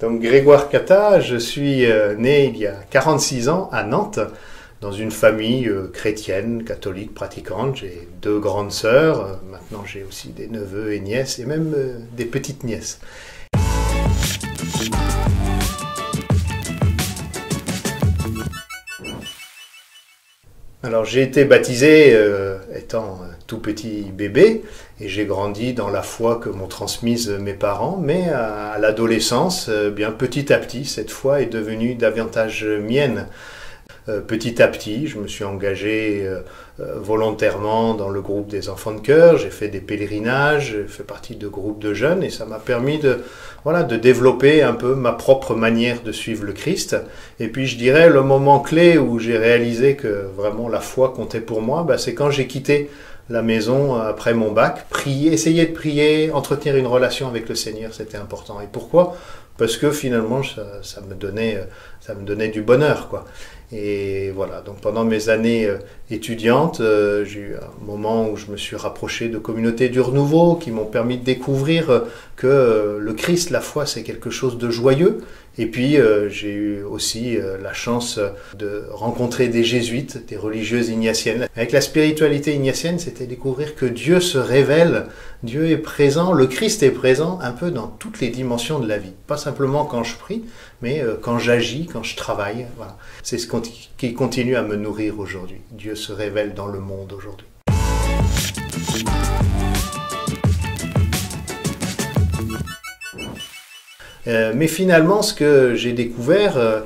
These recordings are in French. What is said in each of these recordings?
Donc Grégoire Cata, je suis né il y a 46 ans à Nantes, dans une famille chrétienne, catholique, pratiquante. J'ai 2 grandes sœurs, maintenant j'ai aussi des neveux et nièces, et même des petites nièces. Alors j'ai été baptisé étant tout petit bébé et j'ai grandi dans la foi que m'ont transmise mes parents, mais à l'adolescence, bien petit à petit, cette foi est devenue davantage mienne. Petit à petit, je me suis engagé volontairement dans le groupe des enfants de chœur, j'ai fait des pèlerinages, j'ai fait partie de groupes de jeunes et ça m'a permis de développer un peu ma propre manière de suivre le Christ. Et puis je dirais le moment clé où j'ai réalisé que vraiment la foi comptait pour moi, c'est quand j'ai quitté la maison après mon bac. Essayer de prier, entretenir une relation avec le Seigneur, c'était important. Et pourquoi ? Parce que finalement ça me donnait du bonheur, quoi. Et voilà, donc pendant mes années étudiantes, j'ai eu un moment où je me suis rapproché de communautés du renouveau qui m'ont permis de découvrir que le Christ, la foi, c'est quelque chose de joyeux. Et puis j'ai eu aussi la chance de rencontrer des jésuites, des religieuses ignatiennes. Avec la spiritualité ignatienne, c'était découvrir que Dieu se révèle, Dieu est présent, le Christ est présent un peu dans toutes les dimensions de la vie. Pas simplement quand je prie, mais quand j'agis, quand je travaille. Voilà. C'est ce qui continue à me nourrir aujourd'hui. Dieu se révèle dans le monde aujourd'hui. Mais finalement, ce que j'ai découvert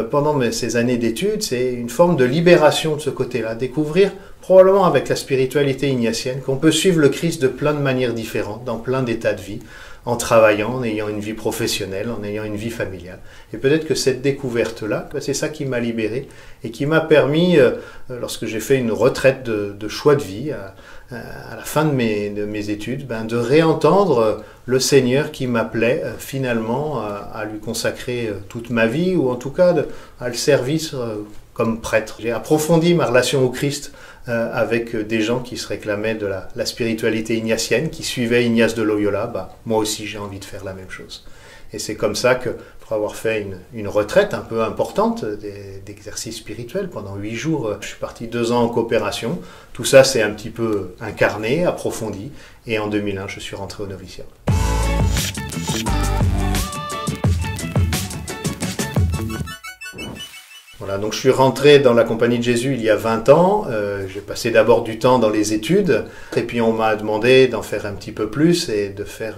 pendant ces années d'études, c'est une forme de libération de ce côté-là. Découvrir, probablement avec la spiritualité ignatienne, qu'on peut suivre le Christ de plein de manières différentes, dans plein d'états de vie, en travaillant, en ayant une vie professionnelle, en ayant une vie familiale. Et peut-être que cette découverte-là, c'est ça qui m'a libéré et qui m'a permis, lorsque j'ai fait une retraite de choix de vie, à la fin de mes études, de réentendre le Seigneur qui m'appelait finalement à lui consacrer toute ma vie, ou en tout cas à le service comme prêtre. J'ai approfondi ma relation au Christ avec des gens qui se réclamaient de la spiritualité ignatienne, qui suivaient Ignace de Loyola. Moi aussi j'ai envie de faire la même chose. Et c'est comme ça que, pour avoir fait une retraite un peu importante d'exercice spirituel pendant 8 jours, je suis parti 2 ans en coopération. Tout ça c'est un petit peu incarné, approfondi, et en 2001 je suis rentré au noviciat. Voilà, donc je suis rentré dans la Compagnie de Jésus il y a 20 ans, j'ai passé d'abord du temps dans les études, et puis on m'a demandé d'en faire un petit peu plus et de faire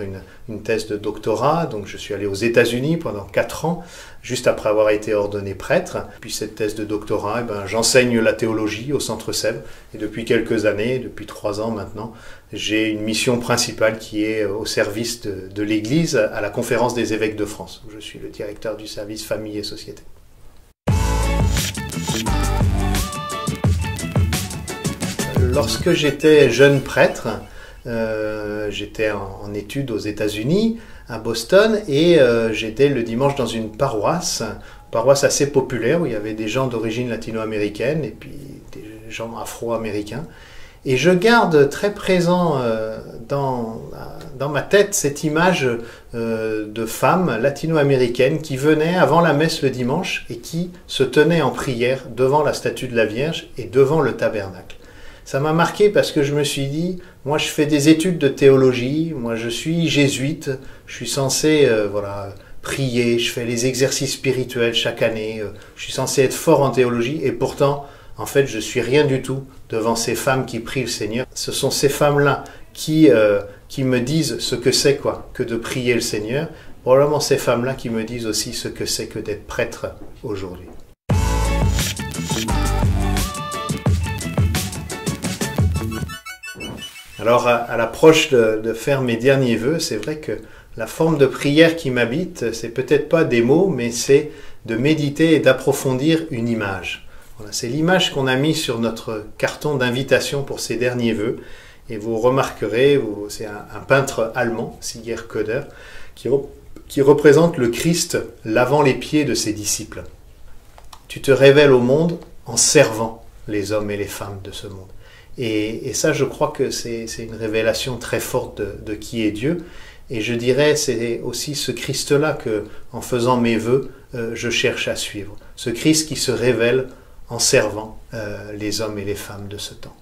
une thèse de doctorat. Donc je suis allé aux États-Unis pendant 4 ans, juste après avoir été ordonné prêtre. Puis cette thèse de doctorat, j'enseigne la théologie au Centre Sèvres, et depuis quelques années, depuis 3 ans maintenant, j'ai une mission principale qui est au service de l'Église à la Conférence des évêques de France, où je suis le directeur du service famille et société. Lorsque j'étais jeune prêtre, j'étais en études aux États-Unis, à Boston, et j'étais le dimanche dans une paroisse assez populaire où il y avait des gens d'origine latino-américaine et puis des gens afro-américains. Et je garde très présent dans ma tête cette image de femmes latino-américaines qui venaient avant la messe le dimanche et qui se tenaient en prière devant la statue de la Vierge et devant le tabernacle. Ça m'a marqué parce que je me suis dit, moi je fais des études de théologie, moi je suis jésuite, je suis censé prier, je fais les exercices spirituels chaque année, je suis censé être fort en théologie, et pourtant, en fait, je suis rien du tout devant ces femmes qui prient le Seigneur. Ce sont ces femmes-là qui me disent ce que c'est que de prier le Seigneur. Probablement ces femmes-là qui me disent aussi ce que c'est que d'être prêtre aujourd'hui. Alors, à l'approche de faire mes derniers vœux, c'est vrai que la forme de prière qui m'habite, c'est peut-être pas des mots, mais c'est de méditer et d'approfondir une image. Voilà, c'est l'image qu'on a mise sur notre carton d'invitation pour ces derniers vœux. Et vous remarquerez, c'est un peintre allemand, Sigurd Köder, qui représente le Christ lavant les pieds de ses disciples. Tu te révèles au monde en servant les hommes et les femmes de ce monde. Et ça, je crois que c'est une révélation très forte de qui est Dieu. Et je dirais, c'est aussi ce Christ-là que, en faisant mes vœux, je cherche à suivre. Ce Christ qui se révèle en servant les hommes et les femmes de ce temps.